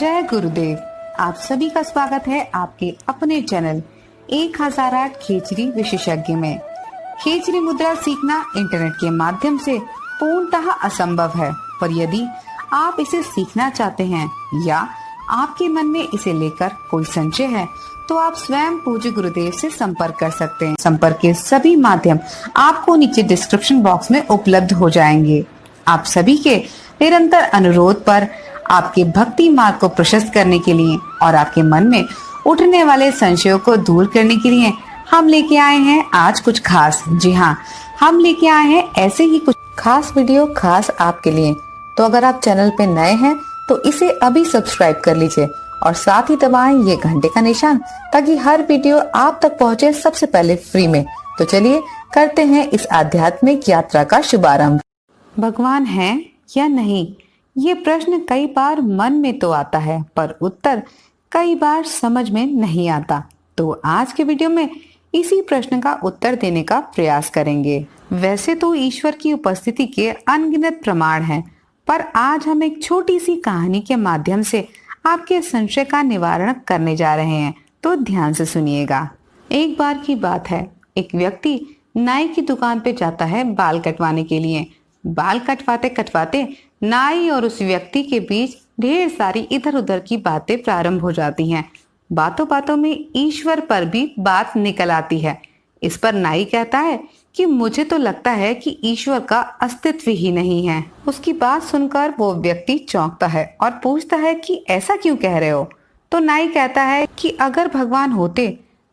जय गुरुदेव। आप सभी का स्वागत है आपके अपने चैनल 1008 खेचरी विशेषज्ञ में। खेचरी मुद्रा सीखना इंटरनेट के माध्यम से पूर्णतः असंभव है, पर यदि आप इसे सीखना चाहते हैं या आपके मन में इसे लेकर कोई संशय है तो आप स्वयं पूज्य गुरुदेव से संपर्क कर सकते हैं। संपर्क के सभी माध्यम आपको नीचे डिस्क्रिप्शन बॉक्स में उपलब्ध हो जाएंगे। आप सभी के निरंतर अनुरोध पर आपके भक्ति मार्ग को प्रशस्त करने के लिए और आपके मन में उठने वाले संशयों को दूर करने के लिए हम लेके आए हैं आज कुछ खास। जी हाँ, हम लेके आए हैं ऐसे ही कुछ खास वीडियो खास आपके लिए। तो अगर आप चैनल पे नए हैं तो इसे अभी सब्सक्राइब कर लीजिए और साथ ही दबाएं ये घंटे का निशान ताकि हर वीडियो आप तक पहुंचे सबसे पहले फ्री में। तो चलिए करते हैं इस आध्यात्मिक यात्रा का शुभारंभ। भगवान है या नहीं, ये प्रश्न कई बार मन में तो आता है पर उत्तर कई बार समझ में नहीं आता। तो आज के वीडियो में इसी प्रश्न का उत्तर देने का प्रयास करेंगे। वैसे तो ईश्वर की उपस्थिति के अनगिनत प्रमाण हैं, पर आज हम एक छोटी सी कहानी के माध्यम से आपके संशय का निवारण करने जा रहे हैं, तो ध्यान से सुनिएगा। एक बार की बात है, एक व्यक्ति नाई की दुकान पे जाता है बाल कटवाने के लिए। बाल कटवाते कटवाते नाई और उस व्यक्ति के बीच ढेर सारी इधर उधर की बातें प्रारंभ हो जाती हैं। बातों बातों में ईश्वर पर भी बात निकल आती है। इस पर नाई कहता है कि मुझे तो लगता है कि ईश्वर का अस्तित्व ही नहीं है। उसकी बात सुनकर वो व्यक्ति चौंकता है और पूछता है कि ऐसा क्यों कह रहे हो? तो नाई कहता है कि अगर भगवान होते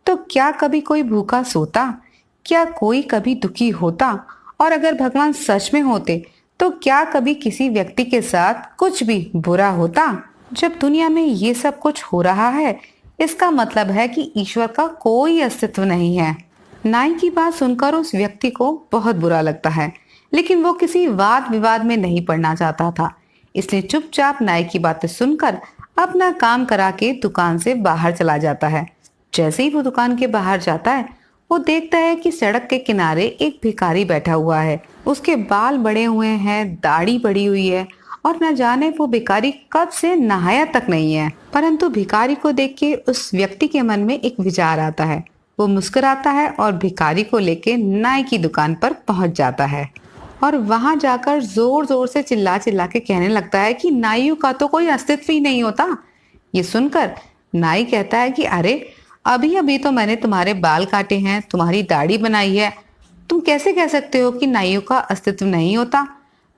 तो क्या कभी कोई भूखा सोता? क्या कोई कभी दुखी होता? और अगर भगवान सच में होते तो क्या कभी किसी व्यक्ति के साथ कुछ भी बुरा होता? जब दुनिया में ये सब कुछ हो रहा है, इसका मतलब है कि ईश्वर का कोई अस्तित्व नहीं है। नाई की बात सुनकर उस व्यक्ति को बहुत बुरा लगता है, लेकिन वो किसी वाद विवाद में नहीं पड़ना चाहता था, इसलिए चुपचाप नाई की बातें सुनकर अपना काम करा के दुकान से बाहर चला जाता है। जैसे ही वो दुकान के बाहर जाता है, वो देखता है कि सड़क के किनारे एक भिखारी बैठा हुआ है। उसके बाल बड़े हुए हैं, दाढ़ी बड़ी हुई है और न जाने वो भिखारी कब से नहाया तक नहीं है। परंतु भिखारी को देख के उस व्यक्ति के मन में एक विचार आता है। वो मुस्कुराता है और भिखारी को लेके नाई की दुकान पर पहुंच जाता है और वहां जाकर जोर जोर से चिल्ला चिल्ला के कहने लगता है कि नाइयों का तो कोई अस्तित्व ही नहीं होता। ये सुनकर नाई कहता है कि अरे अभी अभी तो मैंने तुम्हारे बाल काटे हैं, तुम्हारी दाढ़ी बनाई है, तुम कैसे कह सकते हो कि नाइयों का अस्तित्व नहीं होता?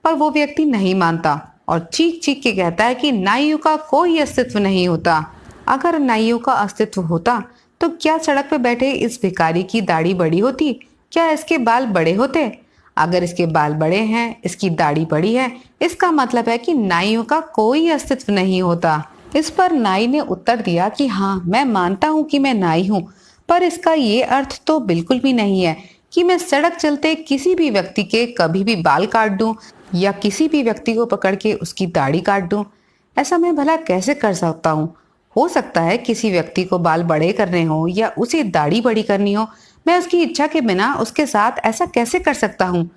पर वो व्यक्ति नहीं मानता और चीख चीख के कहता है कि नाइयों का कोई अस्तित्व नहीं होता। अगर नाइयों का अस्तित्व होता तो क्या सड़क पे बैठे इस भिखारी की दाढ़ी बड़ी होती? क्या इसके बाल बड़े होते? अगर इसके बाल बड़े हैं, इसकी दाढ़ी बड़ी है, इसका मतलब है कि नाइयों का कोई अस्तित्व नहीं होता। इस पर नाई ने उत्तर दिया कि हाँ, मैं मानता हूँ कि मैं नाई हूँ, पर इसका ये अर्थ तो बिल्कुल भी नहीं है कि मैं सड़क चलते किसी भी व्यक्ति के कभी भी बाल काट दूं या किसी भी व्यक्ति को पकड़ के उसकी दाढ़ी काट दूं। ऐसा मैं भला कैसे कर सकता हूँ? हो सकता है किसी व्यक्ति को बाल बड़े करने हो या उसे दाढ़ी बड़ी करनी हो, मैं उसकी इच्छा के बिना उसके साथ ऐसा कैसे कर सकता हूँ?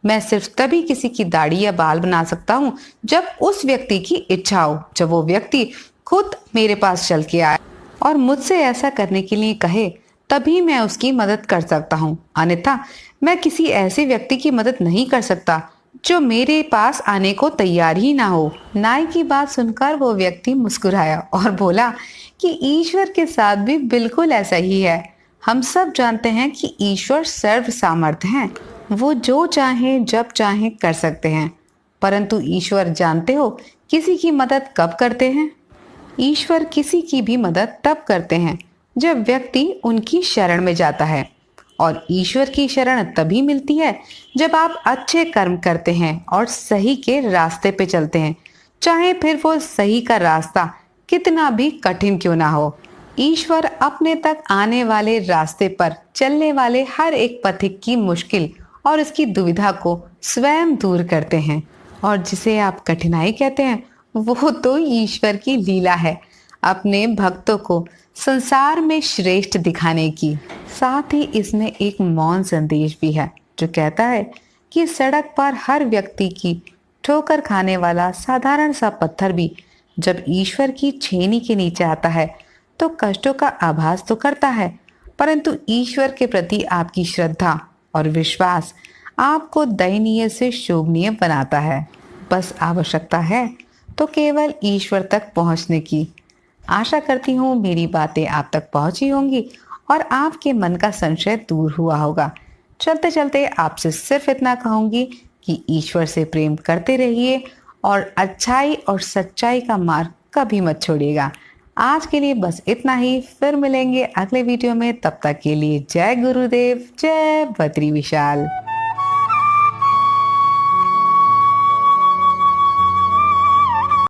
मैं सिर्फ तभी किसी की दाढ़ी या बाल बना सकता हूँ जब उस व्यक्ति की इच्छा हो, जब वो व्यक्ति खुद मेरे पास चल के आए और मुझसे ऐसा करने के लिए कहे, तभी मैं उसकी मदद कर सकता हूँ। अन्यथा मैं किसी ऐसे व्यक्ति की मदद नहीं कर सकता जो मेरे पास आने को तैयार ही ना हो। नाई की बात सुनकर वो व्यक्ति मुस्कुराया और बोला कि ईश्वर के साथ भी बिल्कुल ऐसा ही है। हम सब जानते हैं कि ईश्वर सर्व सामर्थ्य हैं, वो जो चाहे जब चाहे कर सकते हैं। परंतु ईश्वर जानते हो किसी की मदद कब करते हैं? ईश्वर किसी की भी मदद तब करते हैं जब व्यक्ति उनकी शरण में जाता है, और ईश्वर की शरण तभी मिलती है जब आप अच्छे कर्म करते हैं और सही के रास्ते पे चलते हैं, चाहे फिर वो सही का रास्ता कितना भी कठिन क्यों ना हो। ईश्वर अपने तक आने वाले रास्ते पर चलने वाले हर एक पथिक की मुश्किल और उसकी दुविधा को स्वयं दूर करते हैं, और जिसे आप कठिनाई कहते हैं वो तो ईश्वर की लीला है अपने भक्तों को संसार में श्रेष्ठ दिखाने की। साथ ही इसमें एक मौन संदेश भी है जो कहता है कि सड़क पर हर व्यक्ति की ठोकर खाने वाला साधारण सा पत्थर भी जब ईश्वर की छेनी के नीचे आता है तो कष्टों का आभास तो करता है, परंतु ईश्वर के प्रति आपकी श्रद्धा और विश्वास आपको दयनीय से शोभनीय बनाता है। बस आवश्यकता है तो केवल ईश्वर तक पहुंचने की। आशा करती हूँ मेरी बातें आप तक पहुंची होंगी और आपके मन का संशय दूर हुआ होगा। चलते चलते आपसे सिर्फ इतना कहूंगी कि ईश्वर से प्रेम करते रहिए और अच्छाई और सच्चाई का मार्ग कभी मत छोड़िएगा। आज के लिए बस इतना ही, फिर मिलेंगे अगले वीडियो में। तब तक के लिए जय गुरुदेव, जय बद्री विशाल।